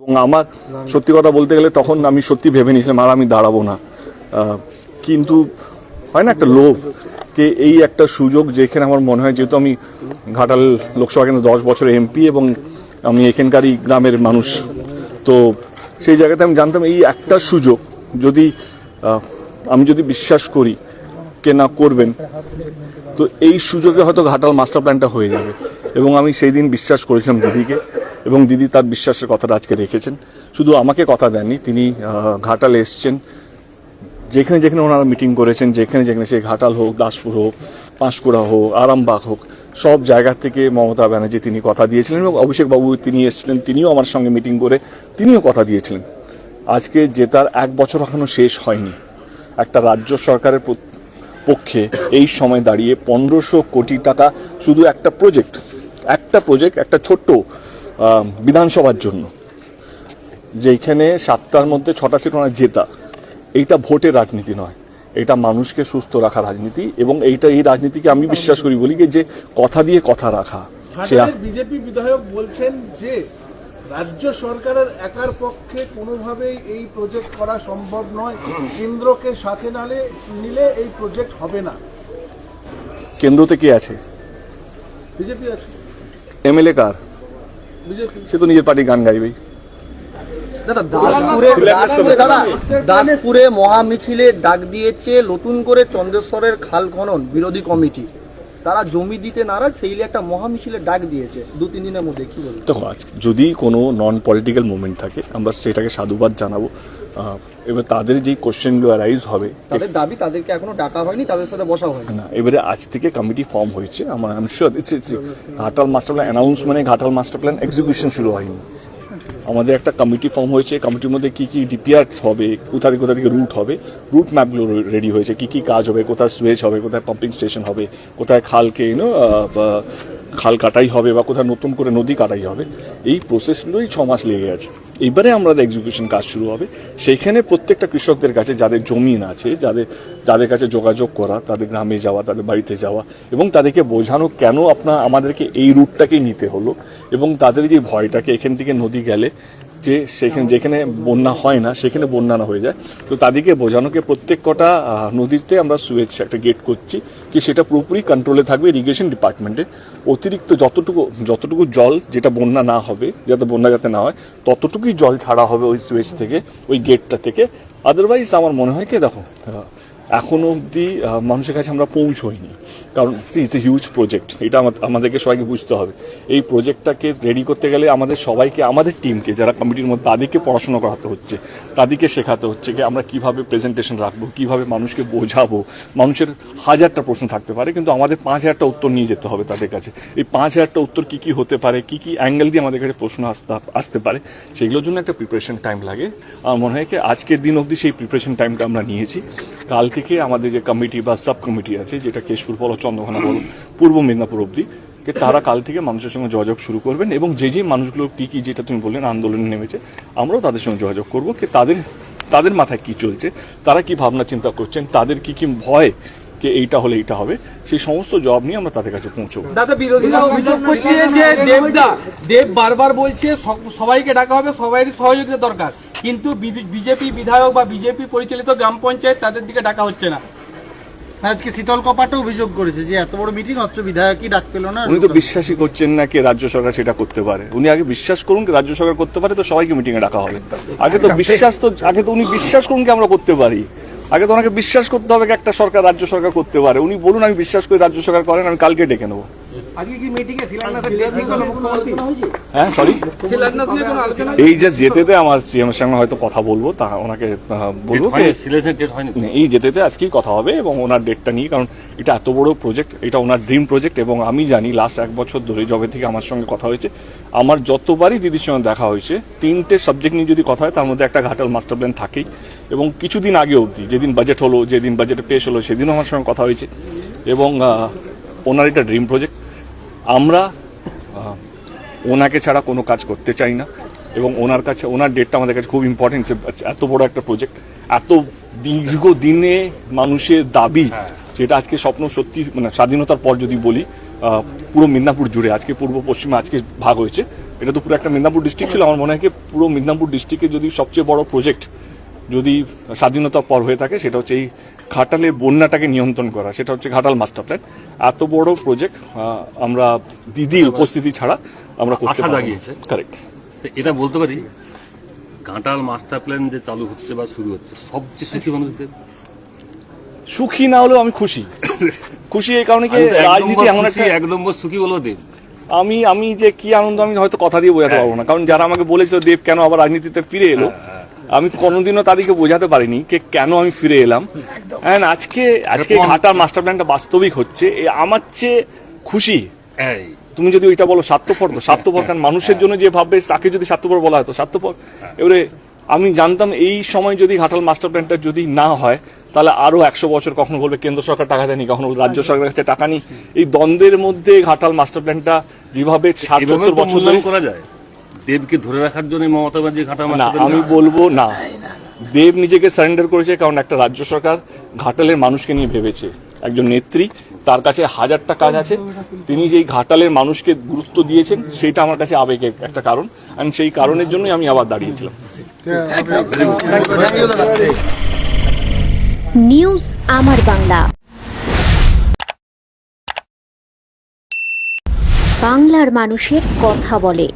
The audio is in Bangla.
এবং আমার সত্যি কথা বলতে গেলে তখন আমি সত্যি ভেবে নিয়েছিলাম আর আমি দাঁড়াবো না, কিন্তু হয় না একটা লোভ কে এই একটা সুযোগ যেখানে আমার মনে হয়, যেহেতু আমি ঘাটাল লোকসভা কেন্দ্রে 10 বছর এমপি এবং আমি এখানকারই গ্রামের মানুষ, তো সেই জায়গাতে আমি জানতাম এই একটা সুযোগ যদি আমি যদি বিশ্বাস করি কে না করবেন, তো এই সুযোগে হয়তো ঘাটাল মাস্টার প্ল্যানটা হয়ে যাবে। এবং আমি সেই দিন বিশ্বাস করেছিলাম দিদিকে, এবং দিদি তার বিশ্বাসের কথাটা আজকে রেখেছেন। শুধু আমাকে কথা দেননি, তিনি ঘাটালে এসছেন, যেখানে যেখানে ওনারা মিটিং করেছেন, যেখানে যেখানে সে ঘাটাল হোক, দাসপুর হোক, পাঁশকুড়া হোক, আরামবাগ হোক, সব জায়গা থেকে মমতা ব্যানার্জি তিনি কথা দিয়েছিলেন। এবং অভিষেক বাবু তিনি এসেছিলেন, তিনিও আমার সঙ্গে মিটিং করে তিনিও কথা দিয়েছিলেন। আজকে জেতার 1 বছর এখনো শেষ হয়নি, একটা রাজ্য সরকারের পক্ষে এই সময় দাঁড়িয়ে 1500 কোটি টাকা শুধু একটা প্রজেক্ট, একটা ছোট্ট বিধানসভার জন্য, যেখানে 7টার মধ্যে 6টা সিট ওনার জেতা, এইটা ভোটের রাজনীতি নয়, এটা মানুষকে সুস্থ রাখা রাজনীতি। এবং এই রাজনীতিকে আমি বিশ্বাস করি, বলি যে কথা দিয়ে কথা রাখা। বিজেপি বিধায়ক বলছেন যে রাজ্য সরকারের একার পক্ষে কোনোভাবেই এই প্রজেক্ট করা সম্ভব নয়, কেন্দ্রকে সাথে নিলে এই প্রজেক্ট হবে না। কেন্দ্রতে কে আছে? বিজেপি আছে। এমএলএ কার? বিজেপি। সে তো নিজের পার্টি গান গাইবেই। দাসপুরে মহামিছিলে ডাক দিয়েছে নতুন করে চন্দ্রেশ্বরের খাল খনন বিরোধী কমিটি, তারা জমি দিতে নারাজ, সেই একটা মহামিছিলের ডাক দিয়েছে 2-3 দিনের মধ্যে। কি বলবো? দেখো, যদি কোনো নন পলিটিক্যাল মুভমেন্ট থাকে আমরা সেটাকে সাধুবাদ জানাবো। এবার তাদের যেই কোশ্চেনগুলো অ্যারাইজ হবে, তাদের দাবি, তাদেরকে এখনো ডাকা হয়নি, তাদের সাথে বসা হয়নি না। এবারে আজ থেকে কমিটি ফর্ম হয়েছে, আমার I am sure Ghatal master plan announce মানে ঘাটাল মাস্টার প্ল্যান এক্সিকিউশন শুরু হয়নি। আমাদের একটা কমিটি ফর্ম হয়েছে, কমিটির মধ্যে কী কী ডিপিআর হবে, কোথা থেকে রুট হবে, রুট ম্যাপগুলো রেডি হয়েছে, কী কী কাজ হবে, কোথায় সুয়েজ হবে, কোথায় পাম্পিং স্টেশন হবে, কোথায় খালকে খাল কাটাই হবে, বা কোথায় নতুন করে নদী কাটাই হবে। এই প্রসেসগুলোই 6 মাস লেগে গেছে। এইবারে আমাদের এক্সিকিউশন কাজ শুরু হবে। সেইখানে প্রত্যেকটা কৃষকদের কাছে যাদের জমিন আছে, যাদের কাছে যোগাযোগ করা, তাদের গ্রামে যাওয়া, তাদের বাড়িতে যাওয়া, এবং তাদেরকে বোঝানো কেন আমাদেরকে এই রুটটাকেই নিতে হলো, এবং তাদের যে ভয়টাকে এখান থেকে নদী গেলে যে যেখানে বন্যা হয় না সেখানে বন্যা না হয়ে যায়, তো তাদেরকে বোঝানোকে প্রত্যেক কটা নদীতে আমরা সুয়েজ একটা গেট করছি, কি সেটা পুরোপুরি কন্ট্রোলে থাকবে ইরিগেশন ডিপার্টমেন্টে। অতিরিক্ত যতটুকু জল যেটা বন্যা না হবে, যাতে বন্যা যাতে না হয়, ততটুকুই জল ছাড়া হবে ওই সুয়েজ থেকে, ওই গেটটা থেকে। আদারওয়াইজ আমার মনে হয় কি, দেখো এখনো অবধি মানুষের কাছে আমরা পৌঁছইনি, কারণ ইটস এ হিউজ প্রজেক্ট। এটা আমাদেরকে সবাইকে বুঝতে হবে। এই প্রজেক্টটাকে রেডি করতে গেলে আমাদের সবাইকে, আমাদের টিমকে যারা কমিটির মধ্যে, তাদেরকে পড়াশোনা করাতে হচ্ছে, তাদেরকে শেখাতে হচ্ছে কি আমরা কিভাবে প্রেজেন্টেশন রাখবো, কিভাবে মানুষকে বোঝাবো। মানুষের 1000টা প্রশ্ন থাকতে পারে, কিন্তু আমাদের 5000টা উত্তর নিয়ে যেতে হবে তাদের কাছে। এই 5000টা উত্তর কী কী হতে পারে, কী কী অ্যাঙ্গেল দিয়ে আমাদের কাছে প্রশ্ন আসতে পারে, সেগুলোর জন্য একটা প্রিপারেশন টাইম লাগে। আমার মনে হয় কি আজকের দিন অবধি সেই প্রিপারেশন টাইমটা আমরা নিয়েছি। কাল থেকে আমাদের যে কমিটি বা সাব কমিটি আছে, যেটা কেশপুর বলো, চন্দ্রকোনা বলো, পূর্ব মেদিনীপুর অবধি, তারা কাল থেকে মানুষের সঙ্গে যোগাযোগ শুরু করবেন। এবং যে মানুষগুলো কী যেটা তুমি বললেন আন্দোলনে নেমেছে, আমরাও তাদের সঙ্গে যোগাযোগ করবো কি তাদের মাথায় কি চলছে, তারা কি ভাবনা চিন্তা করছেন, তাদের কি ভয় কে এইটা হলে এইটা হবে, সেই সমস্ত জবাব নিয়ে আমরা তাদের কাছে পৌঁছবো। দাদা, বিরোধীরা অভিযোগ করছে যে দেব বারবার বলছে সবাইকে ডাকা হবে, সবাইয়ের সহযোগিতা দরকার, কিন্তু বিজেপি বিধায়ক বা বিজেপি পরিচালিত গ্রাম পঞ্চায়েত তাদের দিকে ডাকা হচ্ছে না। আজকে শীতল কপাটে অভিযোগ করেছে যে এত বড় মিটিং হচ্ছে, বিধায়কই ডাক পেল না। উনি তো বিশ্বাসই করছেন না কি রাজ্য সরকার সেটা করতে পারে। উনি আগে বিশ্বাস করুন কি রাজ্য সরকার করতে পারে, তো সবাইকে মিটিংয়ে ডাকা হবে। আগে তো উনি বিশ্বাস করুন কি আমরা করতে পারি। আগে তো ওনাকে বিশ্বাস করতে হবে একটা সরকার, রাজ্য সরকার করতে পারে। উনি বলুন আমি বিশ্বাস করি রাজ্য সরকার করেন, আমি কালকে ডেকে নেবো। হ্যাঁ, সরি, এই যে যেতেতে আমার সিএম সঙ্গে হয়তো কথা বলবো, তা ওনাকে বলবো এই যেতেতে আজকেই কথা হবে, এবং ওনার ডেটটা নিয়ে, কারণ এটা এত বড় প্রজেক্ট, এটা ওনার ড্রিম প্রজেক্ট। এবং আমি জানি লাস্ট 1 বছর ধরে যবে থেকে আমার সঙ্গে কথা হয়েছে, আমার যতবারই দিদির সঙ্গে দেখা হয়েছে, 3টে সাবজেক্ট নিয়ে যদি কথা হয়, তার মধ্যে একটা ঘাটাল মাস্টার প্ল্যান থাকেই। এবং কিছুদিন আগে অবধি, যেদিন বাজেট হলো, যেদিন বাজেটে পেশ হলো, সেদিনও আমার সঙ্গে কথা হয়েছে। এবং ওনার এটা ড্রিম প্রজেক্ট। আমরা ওনাকে ছাড়া কোনো কাজ করতে চাই না, এবং ওনার ডেটটা আমাদের কাছে খুব ইম্পর্টেন্ট। এত বড় একটা প্রজেক্ট, এত দীর্ঘদিনে মানুষের দাবি, যেটা আজকে স্বপ্ন সত্যি, মানে স্বাধীনতার পর যদি বলি, পুরো মেদিনীপুর জুড়ে আজকে পূর্ব পশ্চিমে আজকে ভাগ হয়েছে, এটা তো পুরো একটা মেদিনীপুর ডিস্ট্রিক্ট ছিল। আমার মনে হয় কি পুরো মেদিনীপুর ডিস্ট্রিক্টে যদি সবচেয়ে বড় প্রজেক্ট যদি স্বাধীনতার পর হয়ে থাকে সেটা হচ্ছে এই ঘাটালের বন্যাটাকে নিয়ন্ত্রণ করা, সেটা হচ্ছে ঘাটাল মাস্টার প্ল্যান। এত বড় প্রজেক্ট আমরা দিদির উপস্থিতি ছাড়া আমরা করতে আশা পারবো না। জাগিয়েছে। কারেক্ট। তো এটা বলতে পারি ঘাটাল মাস্টার প্ল্যান যে চালু হচ্ছে বা শুরু হচ্ছে সবচেয়ে সুখী মানুষদের। সুখী না হলেও আমি খুশি। খুশি এই কারণে কি রাজনীতি এমন একটা, এক নম্বর সুখী বলবো দেব। আমি যে কি আনন্দ আমি হয়তো কথা দিয়ে বোঝাতে পারবো না, কারণ যারা আমাকে বলেছিল দেব কেন আবার রাজনীতিতে ফিরে এলো, আমি কোনোদিনও তাদেরকে বোঝাতে পারিনি কে কেন আমি ফিরে এলাম। And আজকে ঘাটাল মাস্টার প্ল্যানটা বাস্তবিক হচ্ছে, আমার চেয়ে খুশি। এই তুমি যদি ওইটা বলো স্বার্থপর, তো স্বার্থপর, কারণ মানুষের জন্য যে ভাববে তাকে যদি স্বার্থপর বলা হয় তো স্বার্থপর। এবারে আমি জানতাম এই সময় যদি ঘাটাল মাস্টার প্ল্যানটা যদি না হয় তাহলে আরো 100 বছর কখনো বলবে কেন্দ্র সরকার টাকা দেয়নি, কখনো বলবে রাজ্য সরকারের কাছে টাকা নেই। এই দ্বন্দ্বের মধ্যে ঘাটাল মাস্টার প্ল্যানটা যেভাবে 70 বছর ধরে, মূল্যায়ন করা যায় দেবকে ধরে রাখার জন্য মমতা ব্যানার্জি ঘাটাল না মাস্টার প্ল্যান আমি বলবো না, দেব নিজেকে সারেন্ডার করেছে কারণ একটা রাজ্য সরকার ঘাটালের মানুষকে নিয়ে ভেবেছে। একজন নেত্রী, তার কাছে 1000টা কাজ আছে, তিনি যেই ঘাটালের মানুষকে গুরুত্ব দিয়েছেন সেটা আমার কাছে আবেগের একটা কারণ। আমি সেই কারণের জন্যই আমি আবার দাঁড়িয়েছিলাম। নিউজ আমার বাংলা, বাংলার মানুষের কথা বলে।